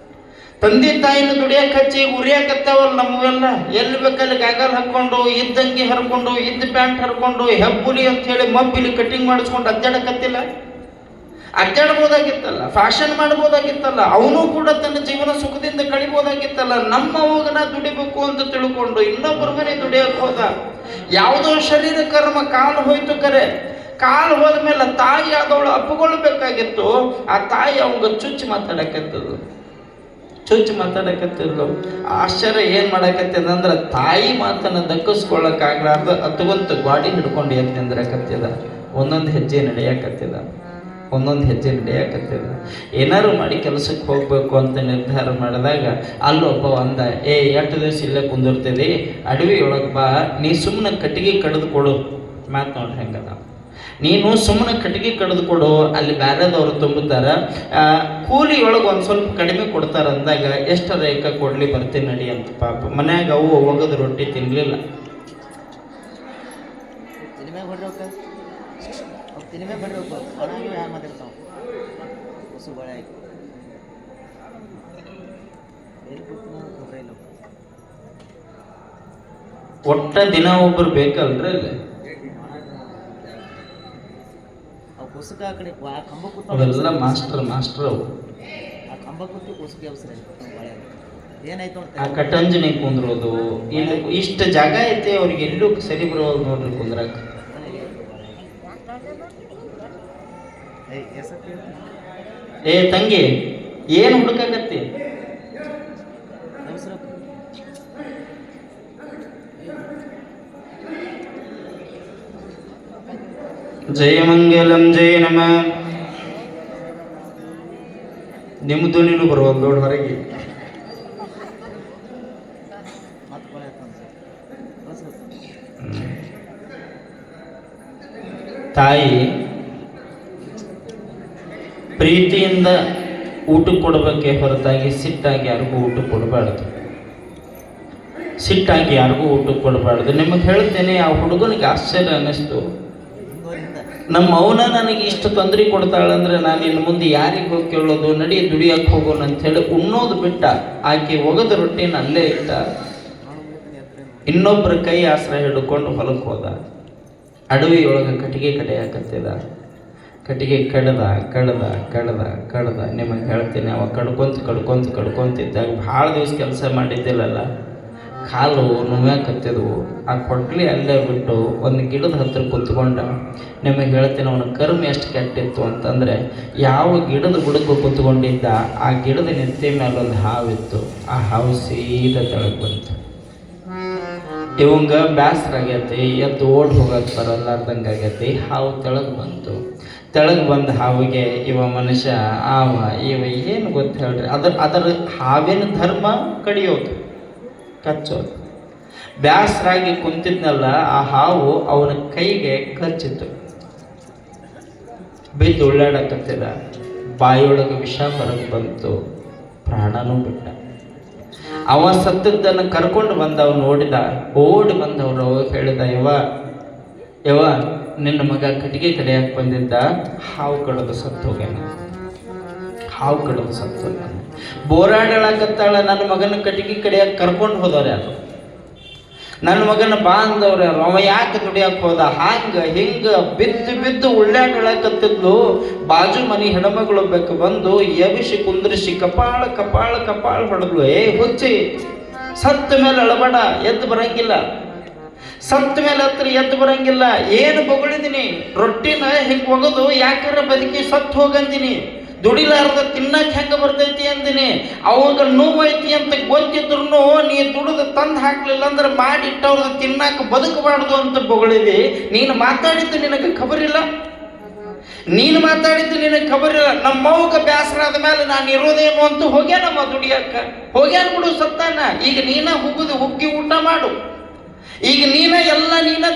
ತಂದೆ ತಾಯಿನ ದುಡಿಯಕ್ಕೆ ಹಚ್ಚಿ ಉರಿಯಾಕತ್ತಾವಲ್ಲ ನಮಗೆಲ್ಲ. ಎಲ್ಲಿ ಬೇಕಲ್ಲಿ ಗಾಗಲ್ ಹಾಕ್ಕೊಂಡು, ಇದ್ದಂಗಿ ಹರ್ಕೊಂಡು, ಇದ್ದ ಪ್ಯಾಂಟ್ ಹರ್ಕೊಂಡು, ಹೆಬ್ಬುಲಿ ಅಂತ ಹೇಳಿ ಮಬ್ಬಿಲಿ ಕಟಿಂಗ್ ಮಾಡಿಸ್ಕೊಂಡು ಅಡ್ಡಾಡಕತ್ತಿಲ್ಲ. ಅಡ್ಡಾಡ್ಬೋದಾಗಿತ್ತಲ್ಲ, ಫ್ಯಾಷನ್ ಮಾಡ್ಬೋದಾಗಿತ್ತಲ್ಲ. ಅವನು ಕೂಡ ತನ್ನ ಜೀವನ ಸುಖದಿಂದ ಕಳಿಬೋದಾಗಿತ್ತಲ್ಲ. ನಮ್ಮ ಹೋಗನ ದುಡಿಬೇಕು ಅಂತ ತಿಳ್ಕೊಂಡು ಇನ್ನೊಬ್ಬರ ಮನೆ ದುಡಿಯಕ್ಕೆ ಹೋದ. ಯಾವುದೋ ಶರೀರ ಕರ್ಮ ಕಾಲು ಹೋಯ್ತು. ಕರೆ ಕಾಲು ಹೋದ ಮೇಲೆ ತಾಯಿ ಆದವಳು ಅಪ್ಪಗೊಳ್ಬೇಕಾಗಿತ್ತು. ಆ ತಾಯಿ ಅವಂಗ ಚುಚ್ಚು ಮಾತಾಡಕತ್ತಿದ್ಲು. ಆಶ್ಚರ್ಯ ಏನು ಮಾಡಕತ್ತಿದಂದ್ರೆ ತಾಯಿ ಮಾತನ್ನು ದಕ್ಕಿಸ್ಕೊಳ್ಳಕ್ಕಾಗ್ಲಾರ್ದ ಅತ್ಕೊಂತ ಗಾಡಿ ಹಿಡ್ಕೊಂಡು ಎದ್ದು ನಿಂದ್ರಕತ್ತಿದ. ಒಂದೊಂದು ಹೆಜ್ಜೆ ನಡೆಯಕತ್ತಿದ. ಏನಾರು ಮಾಡಿ ಕೆಲಸಕ್ಕೆ ಹೋಗ್ಬೇಕು ಅಂತ ನಿರ್ಧಾರ ಮಾಡಿದಾಗ ಅಲ್ಲೊಬ್ಬ ಅಂದ, 8 ದಿವಸ ಇಲ್ಲೇ ಕುಂದಿರ್ತಿದ್ದಿ, ಅಡವಿಯೊಳಗೆ ಬಾ, ನೀ ಸುಮ್ಮನೆ ಕಟ್ಟಿಗೆ ಕಡಿದು ಕೊಡು. ಮಾತು ನೋಡ್ರಿ ಹೆಂಗದ, ನೀನು ಸುಮ್ಮನೆ ಕಟ್ಟಿಗೆ ಕಡಿದು ಕೊಡು, ಅಲ್ಲಿ ಬ್ಯಾರೆದವ್ರು ತುಂಬುತ್ತಾರ, ಕೂಲಿಯೊಳಗೆ ಒಂದು ಸ್ವಲ್ಪ ಕಡಿಮೆ ಕೊಡ್ತಾರ ಅಂದಾಗ ಎಷ್ಟರ ಏಕ ಕೊಡ್ಲಿ, ಬರ್ತೀನಿ ನಡಿ ಅಂತ. ಪಾಪ ಮನ್ಯಾಗ ಅವು ಒಗದ ರೊಟ್ಟಿ ತಿನ್ಲಿಲ್ಲ. ಒಟ್ಟ ದಿನ ಒಬ್ಬರು ಬೇಕಲ್ರಿ ಅಲ್ಲಿ. ಅವೆಲ್ಲ ಮಾಸ್ಟರ್ ಅವು. ಆ ಕಟಂಜನಿ ಕುಂದ್ರೋದು, ಇಲ್ಲಿ ಇಷ್ಟ ಜಾಗ ಐತೆ ಅವ್ರಿಗೆ ಎಲ್ಲೂ ಸರಿ ಬರೋದು ನೋಡ್ರಿ ಕುಂದ್ರಾಕ. ತಂಗಿ ಏನು ಹುಡುಕಾಕತ್ತಿ? ಜಯ ಮಂಗಲಂ ಜಯ ನಮ. ನಿಮ್ಮದು ನೀನು ಬರುವುದು ದೊಡ್ಡ ಹೊರಗೆ. ತಾಯಿ ಪ್ರೀತಿಯಿಂದ ಊಟ ಕೊಡಬೇಕೆ ಹೊರತಾಗಿ ಸಿಟ್ಟಾಗಿ ಯಾರಿಗೂ ಊಟ ಕೊಡಬಾರ್ದು. ಸಿಟ್ಟಾಗಿ ಯಾರಿಗೂ ಊಟಕ್ಕೆ ಕೊಡಬಾರ್ದು. ನಿಮಗೆ ಹೇಳ್ತೇನೆ, ಆ ಹುಡುಗನಿಗೆ ಆಶ್ಚರ್ಯ ಅನ್ನಿಸ್ತು. ನಮ್ಮ ಅವನ ನನಗೆ ಇಷ್ಟು ತೊಂದರೆ ಕೊಡ್ತಾಳಂದ್ರೆ ನಾನು ಇನ್ನು ಮುಂದೆ ಯಾರಿಗೆ ಹೋಗಿ ಕೇಳೋದು, ನಡಿ ದುಡಿಯಕ್ಕೆ ಹೋಗೋಣ ಅಂಥೇಳಿ ಉಣ್ಣೋದು ಬಿಟ್ಟ. ಆಕೆ ಒಗದ ರೊಟ್ಟಿನ ಅಲ್ಲೇ ಇಟ್ಟ. ಇನ್ನೊಬ್ಬರ ಕೈ ಆಶ್ರಯ ಹಿಡ್ಕೊಂಡು ಹೊಲಕ್ಕೆ ಹೋದ. ಅಡವಿಯೊಳಗೆ ಕಟ್ಟಿಗೆ ಕಡಿಯಾಕತ್ತಿದ. ಕಟ್ಟಿಗೆ ಕಡ್ದ ನಿಮಗೆ ಹೇಳ್ತೀನಿ, ಅವ ಕಡ್ಕೊಂತಿದ್ದಾಗ ಭಾಳ ದಿವಸ ಕೆಲಸ ಮಾಡಿದ್ದಿಲ್ಲಲ್ಲ, ಕಾಲು ನೋವ್ಯಾಕತ್ತಿದ್ವು. ಆ ಕೊಡ್ಲಿ ಅಲ್ಲೇ ಬಿಟ್ಟು ಒಂದು ಗಿಡದ ಹತ್ರ ಕುತ್ಕೊಂಡ. ನಿಮಗೆ ಹೇಳ್ತೀನಿ, ಅವನ ಕರ್ಮ ಎಷ್ಟು ಕೆಟ್ಟಿತ್ತು ಅಂತಂದರೆ, ಯಾವ ಗಿಡದ ಬುಡಕ್ಕೂ ಕುತ್ಕೊಂಡಿದ್ದ ಆ ಗಿಡದ ನೆತ್ತಿ ಮೇಲೆ ಒಂದು ಹಾವಿತ್ತು. ಆ ಹಾವು ಸೀದಾ ತೆಳಗೆ ಬಂತು. ಇವಂಗ ಬ್ಯಾಸರ ಆಗೈತಿ, ಎದ್ದು ಓಡ್ ಹೋಗಕ್ಕೆ ಬರಲ್ಲಾರ್ದಂಗೆ ಆಗೈತಿ. ಹಾವು ತೆಳಗೆ ಬಂತು. ತೆಳಗೆ ಬಂದ ಹಾವಿಗೆ ಇವ ಮನುಷ್ಯ ಇವ ಏನು ಗೊತ್ತು ಹೇಳ್ರಿ, ಅದರ ಹಾವಿನ ಧರ್ಮ ಕಡಿಯೋದು, ಕಚ್ಚೋದು. ಬ್ಯಾಸರಾಗಿ ಕುಂತಿದ್ನಲ್ಲ, ಆ ಹಾವು ಅವನ ಕೈಗೆ ಕಚ್ಚಿತು. ಬಿದ್ದು ಉಳ್ಳಾಡಕತ್ತಿದ. ಬಾಯಿಯೊಳಗೆ ವಿಷ ಹೊರಗೆ ಬಂತು. ಪ್ರಾಣನೂ ಬಿಟ್ಟ. ಅವ ಸತ್ತದ್ದನ್ನು ಕರ್ಕೊಂಡು ಬಂದವ ನೋಡಿದ. ಓಡಿ ಬಂದವರು ಹೇಳಿದ, ಯವ ನಿನ್ನ ಮಗ ಕಟ್ಟಿಗೆ ಕಡಿಯಕ್ಕೆ ಬಂದಿದ್ದ, ಹಾವು ಕಡಿದು ಸತ್ತು ಹೋಗ್ಯಾನ. ಬೋರಾಡಳಕತ್ತಾಳ. ನನ್ನ ಮಗನ ಕಟ್ಟಿಗೆ ಕಡಿಯಕ್ಕೆ ಕರ್ಕೊಂಡು ಹೋದವ್ರು ಯಾರು? ನನ್ನ ಮಗನ ಬಾ ಅಂದವ್ರು ಯಾರು? ಅವ ಯಾಕೆ ದುಡಿಯಕ್ಕೆ ಹೋದ? ಹಿಂಗ ಬಿದ್ದು ಉಳ್ಳಾಡಳಕತ್ತಿದ್ಲು. ಬಾಜು ಮನೆ ಹೆಣ್ಮಗಳು ಬೇಕು ಬಂದು ಎಬಿಸಿ ಕುಂದ್ರಿಸಿ ಕಪಾಳ ಹೊಡೆದ್ಲು. ಹುಚ್ಚಿ, ಸತ್ತ ಮೇಲೆ ಅಳಬೇಡ, ಎದ್ದು ಬರಂಗಿಲ್ಲ. ಸತ್ತ ಮೇಲೆ ಹತ್ರ ಎದ್ದು ಬರಂಗಿಲ್ಲ. ಏನು ಬೊಗಳಿದೀನಿ? ರೊಟ್ಟಿನ ಹಿಂಗೆ ಒಗದು ಯಾಕಾರ ಬದುಕಿ ಸತ್ತು ಹೋಗಂದಿನಿ. ದುಡಿಲಾರ್ದ ತಿನ್ನಕ್ಕೆ ಹೆಂಗೆ ಬರ್ತೈತಿ ಅಂದಿನಿ. ಅವಾಗ ನೋವೈತಿ ಅಂತ ಗೊತ್ತಿದ್ರು ನೀ ದುಡಿದು ತಂದು ಹಾಕ್ಲಿಲ್ಲ ಅಂದ್ರೆ ಮಾಡಿಟ್ಟವ್ರದ್ದು ತಿನ್ನಕ್ಕೆ ಬದುಕಬಾರ್ದು ಅಂತ ಬೊಗಳಿದಿ. ನೀನು ಮಾತಾಡಿದ್ದು ನಿನಗೆ ಖಬರಿಲ್ಲ. ನಮ್ಮವ್ಗ ಬ್ಯಾಸರ ಆದ ಮೇಲೆ ನಾನು ಇರೋದೇನು ಅಂತ ಹೋಗ್ಯಾನಮ್ಮ ದುಡಿಯಕ್ಕ. ಹೋಗ್ಯಾನ ಬಿಡು, ಸತ್ತಾನ. ಈಗ ನೀನ ಹುಗ್ಗಿ ಊಟ ಮಾಡು. ಈಗ ನೀನ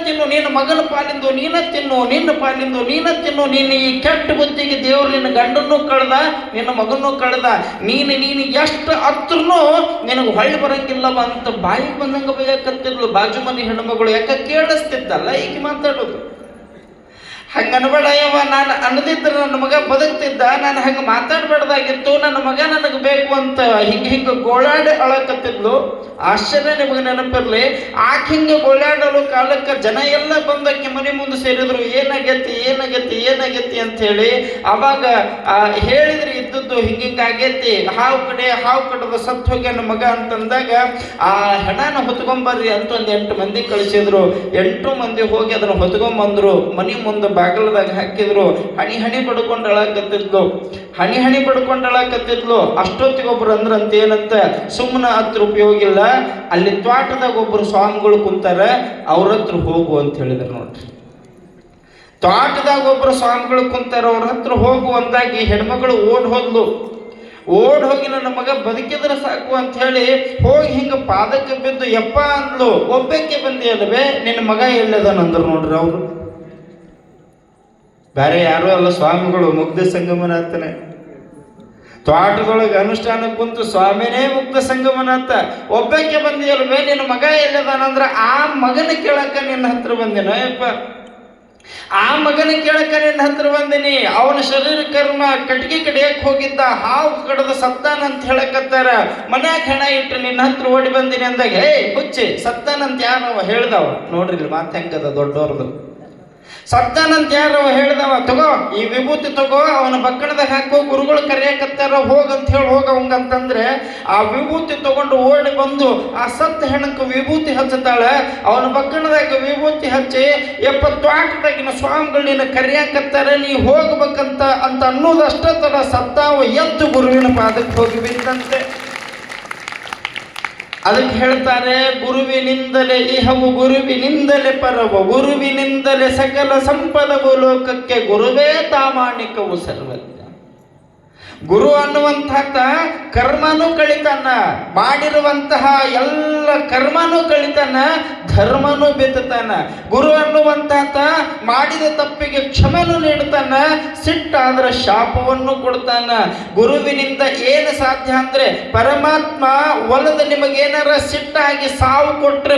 ತಿನ್ನು. ನಿನ್ನ ಮಗನ ಪಾಲಿಂದು ನೀನ ತಿನ್ನು, ನಿನ್ನ ಪಾಲಿಂದು ನೀನ ತಿನ್ನು. ನೀನು ಈ ಕೆಟ್ಟ ಬುದ್ಧಿಗೆ ದೇವ್ರು ನಿನ್ನ ಗಂಡನ್ನೂ ಕಳ್ದ, ನಿನ್ನ ಮಗನ್ನೂ ಕಳ್ದ. ನೀನು ಎಷ್ಟು ಹತ್ರನೂ ನಿನಗೆ ಹೊಳ್ಳಿ ಬರಂಗಿಲ್ಲವ ಅಂತ ಬಾಯಿಗೆ ಬಂದಂಗೆ ಬೈಯಕತ್ತಿದ್ಲು ಬಾಜು ಮನೆ ಹೆಣ್ಮಗಳು. ಯಾಕೆ ಕೇಳಿಸ್ತಿದ್ದಲ್ಲ ಈಗ ಮಾತಾಡೋದು. ಹಂಗನ್ಬೇಡ ಯವ್ವ, ನಾನು ಅನ್ನದಿದ್ರೆ ನನ್ನ ಮಗ ಬದುಕ್ತಿದ್ದ. ನಾನು ಹಂಗೆ ಮಾತಾಡಬಾರ್ದಾಗಿತ್ತು. ನನ್ನ ಮಗ ನನಗೆ ಬೇಕು ಅಂತ ಹಿಂಗೆ ಗೋಳಾಡಿ ಅಳಕತ್ತಿದ್ಲು. ಆಶ್ಚರ್ಯ ನಿಮಗೆ ನೆನಪಿರ್ಲಿ, ಆಕೆ ಹಿಂಗೆ ಗೋಳಾಡಲು ಕಾಲಕ್ಕೆ ಜನ ಎಲ್ಲ ಬಂದಕ್ಕೆ ಮನೆ ಮುಂದೆ ಸೇರಿದ್ರು. ಏನಾಗೈತಿ ಅಂತ ಹೇಳಿ ಅವಾಗ ಹೇಳಿದ್ರಿ ಇದ್ದದ್ದು ಹಿಂಗಾಗೈತಿ. ಹಾವು ಕಡದ ಸತ್ತು ಹೋಗ್ಯಾನ ಮಗ ಅಂತಂದಾಗ ಆ ಹೆಣನ ಹೊತ್ಕೊಂಬರ್ರಿ ಅಂತ ಒಂದು 8 ಮಂದಿ ಕಳಿಸಿದ್ರು. 8 ಮಂದಿ ಹೋಗಿ ಅದನ್ನು ಹೊತ್ಕೊಂಬಂದ್ರು. ಮನೆ ಮುಂದೆ ಬಾಗಿಲದಾಗ ಹಾಕಿದ್ರು. ಹಣಿ ಬಡ್ಕೊಂಡು ಅಳಕತ್ತಿದ್ಲು. ಅಷ್ಟೊತ್ತಿಗೆ ಒಬ್ರು ಅಂದ್ರಂತ ಏನಂತ, ಸುಮ್ಮನೆ ಹತ್ರ ಉಪಯೋಗ ಇಲ್ಲ, ಅಲ್ಲಿ ತ್ವಾಟದಾಗ ಒಬ್ರು ಸ್ವಾಮಿಗಳು ಕುಂತಾರ, ಅವ್ರ ಹತ್ರ ಹೋಗು ಅಂತ ಹೇಳಿದ್ರು. ನೋಡ್ರಿ, ತ್ವಾಟದಾಗ ಒಬ್ರು ಸ್ವಾಮಿಗಳು ಕುಂತಾರ, ಅವ್ರ ಹತ್ರ ಹೋಗು ಅಂದಾಗಿ ಹೆಣ್ಮಗಳು ಓಡ್ ಹೋಗಿ ನನ್ನ ಮಗ ಬದುಕಿದ್ರೆ ಸಾಕು ಅಂತ ಹೇಳಿ ಹೋಗಿ ಹಿಂಗ ಪಾದಕ್ಕೆ ಬಿದ್ದು ಯಪ್ಪ ಅಂದ್ಲು. ಒಬ್ಬಕ್ಕೆ ಬಂದಿ ಅಲ್ವೇ, ನಿನ್ನ ಮಗ ಎಲ್ಲದನಂದ್ರು. ನೋಡ್ರಿ, ಅವರು ಬೇರೆ ಯಾರೂ ಅಲ್ಲ, ಸ್ವಾಮಿಗಳು. ಮುಗ್ಧ ಸಂಗಮನಾಥನೇ ತ್ವಾಟದೊಳಗೆ ಅನುಷ್ಠಾನ ಕುಂತು ಸ್ವಾಮಿನೇ ಮುಗ್ಧ ಸಂಗಮನಾಥ. ಒಬ್ಬಕ್ಕೆ ಬಂದಿಯಲ್ವೇ, ನಿನ್ನ ಮಗ ಎಲ್ಲದಾನಂದ್ರ ಆ ಮಗನ ಕೇಳಕ್ಕ ನಿನ್ನ ಹತ್ರ ಬಂದಿನ ಯಪ್ಪ. ಆ ಮಗನ ಕೇಳಕ್ಕ ನಿನ್ನ ಹತ್ರ ಬಂದಿನಿ. ಅವನ ಶರೀರ ಕರ್ಮ ಕಟ್ಟಿಗೆ ಕಡಿಯಕ್ಕೆ ಹೋಗಿದ್ದ, ಹಾವು ಕಡದ ಸತ್ತಾನ ಅಂತ ಹೇಳಕತ್ತಾರ. ಮನ್ಯಾಗ ಹೆಣ ಇಟ್ಟು ನಿನ್ನ ಹತ್ರ ಓಡಿ ಬಂದಿನಿ ಅಂದಾಗ, ಹುಚ್ಚಿ ಸತ್ತಾನಂತ ಯಾರವ ಹೇಳ್ದವ? ನೋಡ್ರಿ ಮಾತು ಹೆಂಗದ ದೊಡ್ಡವ್ರದು. ಸತ್ತಾನಂತ ಯಾರವ ಹೇಳ್ದವ? ತಗೋ ಈ ವಿಭೂತಿ ತಗೋ, ಅವನ ಬಕ್ಕಣದಾಗ ಹಾಕೋ, ಗುರುಗಳು ಕರೆಯಕತ್ತಾರ, ಹೋಗಂತ ಹೇಳಿ ಹೋಗವಂಗಂತಂದ್ರೆ ಆ ವಿಭೂತಿ ತಗೊಂಡು ಓಡಿ ಬಂದು ಆ ಸತ್ತ ಹೆಣಕ್ಕೆ ವಿಭೂತಿ ಹಚ್ಚತಾಳೆ. ಅವನ ಬಕ್ಕಣದಾಗ ವಿಭೂತಿ ಹಚ್ಚಿ, 70 ಆಟದಾಗಿನ ಸ್ವಾಮಿಗಳನ್ನ ಕರೆಯಕತ್ತಾರ, ನೀ ಹೋಗ್ಬೇಕಂತ ಅನ್ನೋದಷ್ಟ ತರ ಸತ್ತಾವ ಎದ್ದು ಗುರುವಿನ ಪಾದಕ್ಕೆ ಹೋಗಿ ಬಿದ್ದಂತೆ. ಅದಕ್ಕೆ ಹೇಳ್ತಾರೆ, ಗುರುವಿನಿಂದಲೇ ಇಹವು, ಗುರುವಿನಿಂದಲೇ ಪರವು, ಗುರುವಿನಿಂದಲೇ ಸಕಲ ಸಂಪದವು ಲೋಕಕ್ಕೆ, ಗುರುವೇ ತಾಮಾಣಿಕವು ಸರ್ವಜ್ಞ. ಗುರು ಅನ್ನುವಂಥ ಕರ್ಮನೂ ಕಳಿತಾನ, ಮಾಡಿರುವಂತಹ ಎಲ್ಲ ಕರ್ಮನೂ ಕಳಿತಾನ, ಧರ್ಮನೂ ಬೆತ್ತತಾನ. ಗುರು ಅನ್ನುವಂತಾತ ಮಾಡಿದ ತಪ್ಪಿಗೆ ಕ್ಷಮೆನೂ ನೀಡ್ತಾನ, ಸಿಟ್ಟಾದ್ರೆ ಶಾಪವನ್ನು ಕೊಡ್ತಾನ. ಗುರುವಿನಿಂದ ಏನು ಸಾಧ್ಯ ಅಂದ್ರೆ, ಪರಮಾತ್ಮ ಒಲದ ನಿಮಗೇನಾರ ಸಿಟ್ಟಾಗಿ ಸಾವು ಕೊಟ್ರೆ